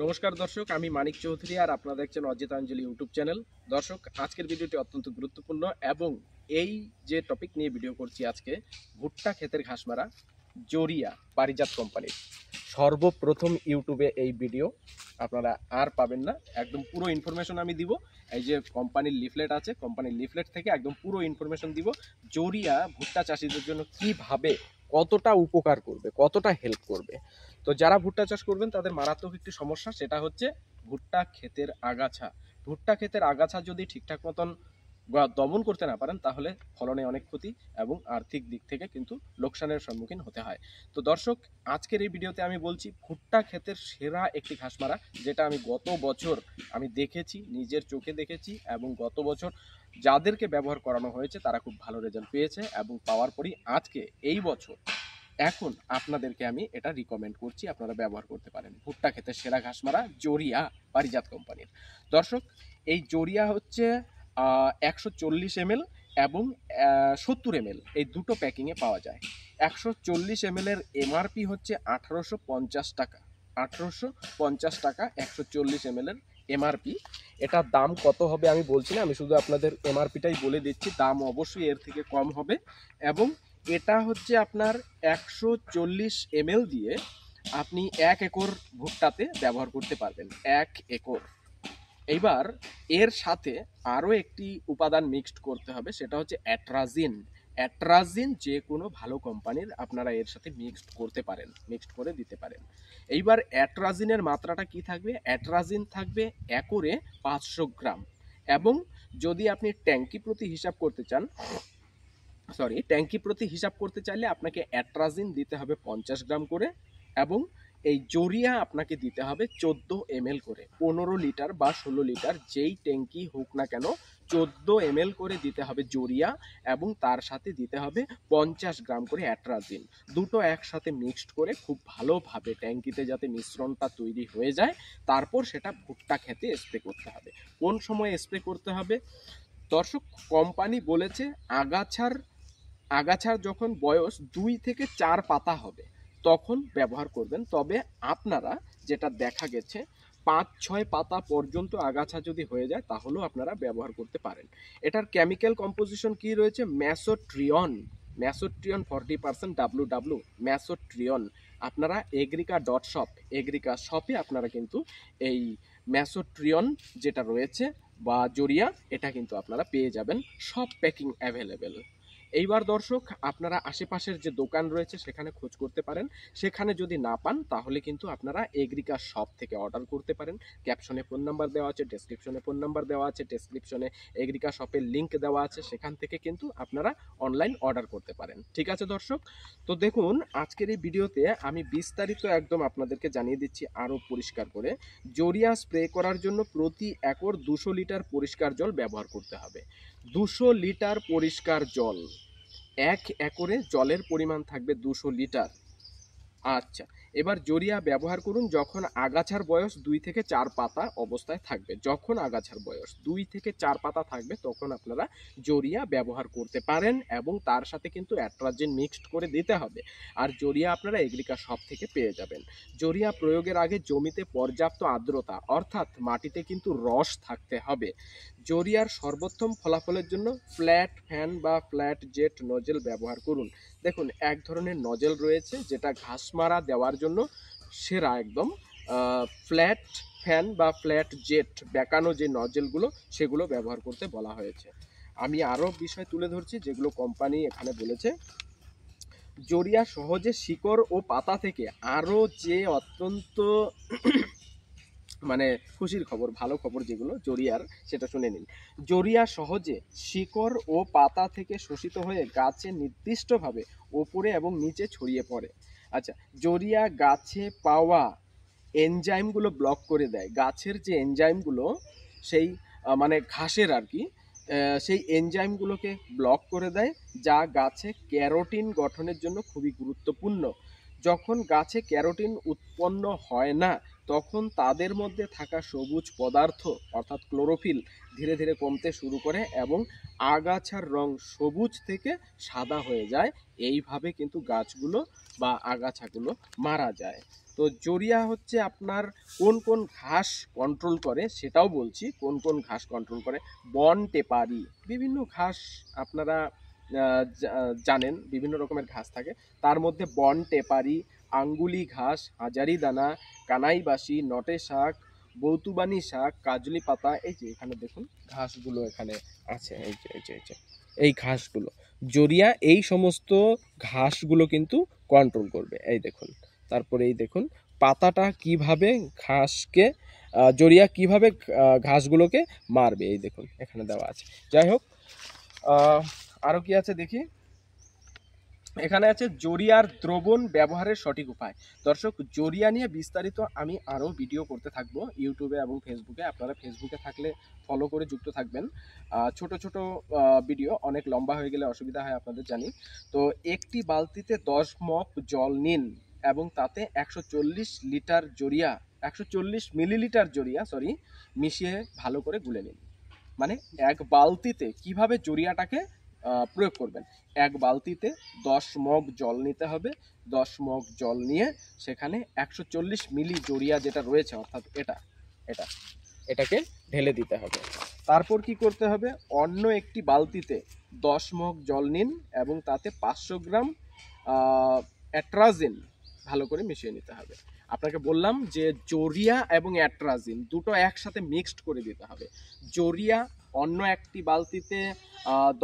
নমস্কার দর্শক, আমি মানিক চৌধুরী আর আপনারা দেখছেন অজিতাঞ্জলি ইউটিউব চ্যানেল। দর্শক, আজকের ভিডিওটি অত্যন্ত গুরুত্বপূর্ণ এবং এই যে টপিক নিয়ে ভিডিও করছি আজকে, ভুট্টা ক্ষেতের ঘাস মারা জরিয়া পারিজাত কোম্পানির সর্বপ্রথম ইউটিউবে এই ভিডিও আপনারা আর পাবেন না। একদম পুরো ইনফরমেশন আমি দিব। এই যে কোম্পানির লিফলেট আছে, কোম্পানির লিফলেট থেকে একদম পুরো ইনফরমেশন দিব। জরিয়া ভুট্টা চাষিদের জন্য কিভাবে, কতটা উপকার করবে, কতটা হেল্প করবে। তো যারা ভুট্টা চাষ করবেন তাদের মারাত্মক একটি সমস্যা, সেটা হচ্ছে ভুট্টা ক্ষেতের আগাছা। ভুট্টা ক্ষেতের আগাছা যদি ঠিকঠাক মতন দমন করতে না পারেন তাহলে ফলনে অনেক ক্ষতি এবং আর্থিক দিক থেকে কিন্তু লোকসানের সম্মুখীন হতে হয়। তো দর্শক, আজকের এই ভিডিওতে আমি বলছি ভুট্টা ক্ষেতের সেরা একটি ঘাস মারা, যেটা আমি গত বছর আমি দেখেছি, নিজের চোখে দেখেছি এবং গত বছর যাদেরকে ব্যবহার করানো হয়েছে তারা খুব ভালো রেজাল্ট পেয়েছে এবং পাওয়ার পরই আজকে এই বছর এখন আপনাদেরকে আমি এটা রিকমেন্ড করছি, আপনারা ব্যবহার করতে পারেন। ভুট্টা ক্ষেতের সেরা ঘাস মারা জরিয়া পারিজাত কোম্পানির। দর্শক, এই জরিয়া হচ্ছে 140 ml এবং 70 ml, এই দুটো প্যাকিংয়ে পাওয়া যায়। 140 ml এর এমআরপি হচ্ছে 1850 টাকা। 1850 টাকা 140 ml এর এমআরপি। এটার দাম কত হবে আমি বলছি না, আমি শুধু আপনাদের এমআরপিটাই বলে দিচ্ছি। দাম অবশ্যই এর থেকে কম হবে। এবং এটা হচ্ছে আপনার 140 ml দিয়ে আপনি 1 একর ভুট্টাতে ব্যবহার করতে পারবেন। 1 একর। এইবার এর সাথে আরও একটি উপাদান মিক্সড করতে হবে, সেটা হচ্ছে অ্যাট্রাজিন। অ্যাট্রাজিন যে কোনো ভালো কোম্পানির আপনারা এর সাথে মিক্সড করতে পারেন, মিক্সড করে দিতে পারেন। এইবার অ্যাট্রাজিনের মাত্রাটা কি থাকবে? অ্যাট্রাজিন থাকবে একরে 500 গ্রাম। এবং যদি আপনি ট্যাঙ্কি প্রতি হিসাব করতে চান, ট্যাঙ্কি প্রতি হিসাব করতে চাইলে আপনাকে অ্যাট্রাজিন দিতে হবে 50 গ্রাম করে এবং এই জরিয়া আপনাকে দিতে হবে 14 ml করে। 15 লিটার বা 16 লিটার যেই ট্যাঙ্কি হোক না কেন 14 ml করে দিতে হবে জরিয়া এবং তার সাথে দিতে হবে 50 গ্রাম করে অ্যাট্রাজিন। দুটো একসাথে মিক্সড করে খুব ভালোভাবে ট্যাঙ্কিতে যাতে মিশ্রণটা তৈরি হয়ে যায়, তারপর সেটা ভুট্টা খেতে স্প্রে করতে হবে। কোন সময় স্প্রে করতে হবে? দর্শক, কোম্পানি বলেছে আগাছার যখন বয়স 2 থেকে 4 পাতা হবে তখন ব্যবহার করবেন। তবে আপনারা, যেটা দেখা গেছে, 5-6 পাতা পর্যন্ত আগাছা যদি হয়ে যায় তাহলেও আপনারা ব্যবহার করতে পারেন। এটার কেমিক্যাল কম্পোজিশন কি রয়েছে? ম্যাসোট্রিয়ন। ম্যাসোট্রিয়ন 40% WW ম্যাসোট্রিয়ন। আপনারা এগ্রিকা শপে আপনারা কিন্তু এই ম্যাসোট্রিয়ন যেটা রয়েছে বা জরিয়া, এটা কিন্তু আপনারা পেয়ে যাবেন। সব প্যাকিং অ্যাভেলেবেল। এইবার দর্শক, আপনারা আশেপাশের যে দোকান রয়েছে সেখানে খোঁজ করতে পারেন। সেখানে যদি না পান তাহলে কিন্তু আপনারা এগ্রিকা শপ থেকে অর্ডার করতে পারেন। ক্যাপশনে ফোন নাম্বার দেওয়া আছে, ডেসক্রিপশনে ফোন নাম্বার দেওয়া আছে, ডেসক্রিপশনে এগ্রিকা শপের লিঙ্ক দেওয়া আছে, সেখান থেকে কিন্তু আপনারা অনলাইন অর্ডার করতে পারেন। ঠিক আছে দর্শক, তো দেখুন আজকের এই ভিডিওতে আমি বিস্তারিত একদম আপনাদেরকে জানিয়ে দিচ্ছি আরও পরিষ্কার করে। জরিয়া স্প্রে করার জন্য প্রতি একর 200 লিটার পরিষ্কার জল ব্যবহার করতে হবে। 200 লিটার পরিষ্কার জল। 1 একরে জলের পরিমাণ থাকবে 200 লিটার। আচ্ছা, এবার জরিয়া ব্যবহার করুন যখন আগাছার বয়স 2 থেকে 4 পাতা অবস্থায় থাকবে। যখন আগাছার বয়স 2 থেকে 4 পাতা থাকবে তখন আপনারা জরিয়া ব্যবহার করতে পারেন এবং তার সাথে কিন্তু অ্যাট্রাজিন মিক্সড করে দিতে হবে। আর জরিয়া আপনারা এগ্রিকা শপ থেকে পেয়ে যাবেন। জরিয়া প্রয়োগের আগে জমিতে পর্যাপ্ত আর্দ্রতা অর্থাৎ মাটিতে কিন্তু রস থাকতে হবে। জরিয়ার সর্বোত্তম ফলাফলের জন্য ফ্ল্যাট ফ্যান বা ফ্ল্যাট জেট নজেল ব্যবহার করুন। দেখুন, এক ধরনের নজেল রয়েছে যেটা ঘাস মারা দেওয়ার জন্য সেরা একদম। ফ্ল্যাট ফ্যান বা ফ্ল্যাট জেট বেঁকানো যে নজেলগুলো সেগুলো ব্যবহার করতে বলা হয়েছে। আমি আরও বিষয় তুলে ধরছি যেগুলো কোম্পানি এখানে বলেছে। জরিয়া সহজে শিকড় ও পাতা থেকে আরও যে অত্যন্ত মানে খুশির খবর, ভালো খবর যেগুলো জরিয়ার, সেটা শুনে নিন। জরিয়া সহজে শিকড় ও পাতা থেকে শোষিত হয়ে গাছে নির্দিষ্টভাবে ওপরে এবং নিচে ছড়িয়ে পড়ে। আচ্ছা, জরিয়া গাছে পাওয়া এনজাইমগুলো ব্লক করে দেয়। গাছের যে এনজাইমগুলো, সেই মানে ঘাসের আর কি, সেই এনজাইমগুলোকে ব্লক করে দেয়, যা গাছে ক্যারোটিন গঠনের জন্য খুবই গুরুত্বপূর্ণ। যখন গাছে ক্যারোটিন উৎপন্ন হয় না তখন তাদের মধ্যে থাকা সবুজ পদার্থ অর্থাৎ ক্লোরোফিল ধীরে ধীরে কমতে শুরু করে এবং আগাছার রং সবুজ থেকে সাদা হয়ে যায়। এইভাবে কিন্তু গাছগুলো বা আগাছাগুলো মারা যায়। তো জরিয়া হচ্ছে আপনার কোন কোন ঘাস কন্ট্রোল করে সেটাও বলছি। কোন কোন ঘাস কন্ট্রোল করে? বন টেপারি, বিভিন্ন ঘাস আপনারা জানেন, বিভিন্ন রকমের ঘাস থাকে। তার মধ্যে বন টেপারি, আঙ্গুলি ঘাস, হাজারি দানা, কানাইবাসি, নটে শাক, বৌতুবানি শাক, কাজলি পাতা, এই যে এখানে দেখুন ঘাসগুলো এখানে আছে, এই যে এই যে এই যে এই ঘাসগুলো জরিয়া এই সমস্ত ঘাসগুলো কিন্তু কন্ট্রোল করবে। এই দেখুন, তারপরে এই দেখুন পাতাটা কিভাবে ঘাসকে জরিয়া কিভাবে ঘাসগুলোকে মারবে, এই দেখুন এখানে দেওয়া আছে। যাই হোক, আরো কি আছে দেখি। এখানে আছে জরিয়ার দ্রবণ ব্যবহারের সঠিক উপায়। দর্শক, জরিয়া নিয়ে বিস্তারিত আমি আরও ভিডিও করতে থাকবো ইউটিউবে এবং ফেসবুকে। আপনারা ফেসবুকে থাকলে ফলো করে যুক্ত থাকবেন। ছোট ছোট ভিডিও, অনেক লম্বা হয়ে গেলে অসুবিধা হয় আপনাদের জানি। তো একটি বালতিতে 10 মগ জল নিন এবং তাতে 140 লিটার জরিয়া 140 মিলিলিটার জরিয়া মিশিয়ে ভালো করে গুলে নিন। মানে এক বালতিতে কিভাবে জরিয়াটাকে প্রয়োগ করবেন। এক বালতিতে 10 মগ জল নিতে হবে। 10 মগ জল নিয়ে সেখানে 140 মিলি জরিয়া যেটা রয়েছে অর্থাৎ এটাকে ঢেলে দিতে হবে। তারপর কি করতে হবে? অন্য একটি বালতিতে 10 মগ জল নিন এবং তাতে 500 গ্রাম অ্যাট্রাজিন ভালো করে মিশিয়ে নিতে হবে। আপনাকে বললাম যে জরিয়া এবং অ্যাট্রাজিন দুটো একসাথে মিক্সড করে দিতে হবে। জরিয়া অন্য একটি বালতিতে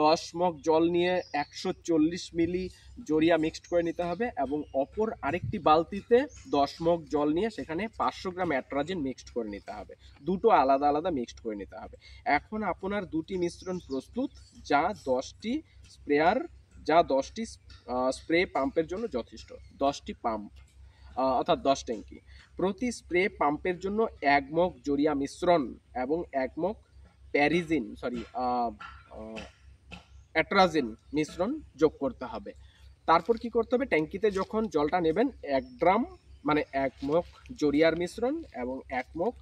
10 মগ জল নিয়ে 140 মিলি জরিয়া মিক্সড করে নিতে হবে এবং অপর আরেকটি বালতিতে 10 মগ জল নিয়ে সেখানে 500 গ্রাম অ্যাট্রাজিন মিক্সড করে নিতে হবে। দুটো আলাদা আলাদা মিক্সড করে নিতে হবে। এখন আপনার দুটি মিশ্রণ প্রস্তুত, যা 10টি স্প্রে পাম্পের জন্য যথেষ্ট। 10টি পাম্প অর্থাৎ 10 ট্যাঙ্কি। প্রতি স্প্রে পাম্পের জন্য 1 মগ জরিয়া মিশ্রণ এবং 1 মগ অ্যাট্রাজিন মিশ্রণ যোগ করতে হবে। তারপর কি করতে হবে? ট্যাঙ্কিতে যখন জলটা নেবেন 1 ড্রাম মানে 1 মগ জরিয়ার মিশ্রণ এবং 1 মগ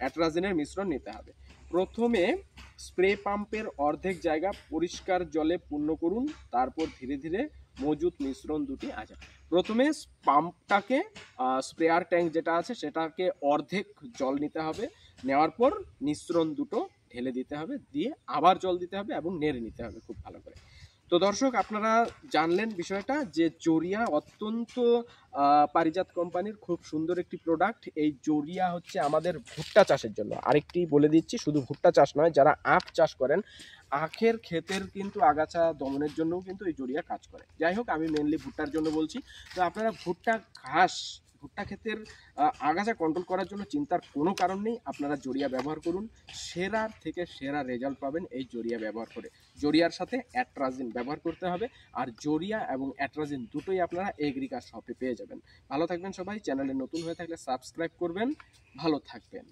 অ্যাট্রাজিনের মিশ্রণ নিতে হবে। প্রথমে স্প্রে পাম্পের অর্ধেক জায়গা পরিষ্কার জলে পূর্ণ করুন। তারপর ধীরে ধীরে মজুদ মিশ্রণ দুটি আছে। প্রথমে পাম্পটাকে স্প্রেয়ার ট্যাঙ্ক যেটা আছে সেটাকে অর্ধেক জল নিতে হবে। নেওয়ার পর মিশ্রণ দুটো ঢেলে দিতে হবে, দিয়ে আবার জল দিতে হবে এবং নেড়ে নিতে হবে খুব ভালো করে। তো দর্শক, আপনারা জানলেন বিষয়টা যে জরিয়া অত্যন্ত পারিজাত কোম্পানির খুব সুন্দর একটি প্রোডাক্ট। এই জরিয়া হচ্ছে আমাদের ভুট্টা চাষের জন্য। আরেকটি বলে দিচ্ছি, শুধু ভুট্টা চাষ নয়, যারা আখ চাষ করেন, আখের ক্ষেতের কিন্তু আগাছা দমনের জন্যও কিন্তু এই জরিয়া কাজ করে। যাই হোক, আমি মেনলি ভুট্টার জন্য বলছি। তো আপনারা ভুট্টা ক্ষেতের আগাছা কন্ট্রোল করার জন্য চিন্তার কোনো কারণ নেই। আপনারা জরিয়া ব্যবহার করুন, সেরা থেকে সেরা রেজাল্ট পাবেন এই জরিয়া ব্যবহার করে। জরিয়ার সাথে অ্যাট্রাজিন ব্যবহার করতে হবে, আর জরিয়া এবং অ্যাট্রাজিন দুটোই আপনারা এগ্রিকার শপে পেয়ে যাবেন। ভালো থাকবেন সবাই। চ্যানেলে নতুন হয়ে থাকলে সাবস্ক্রাইব করবেন। ভালো থাকবেন।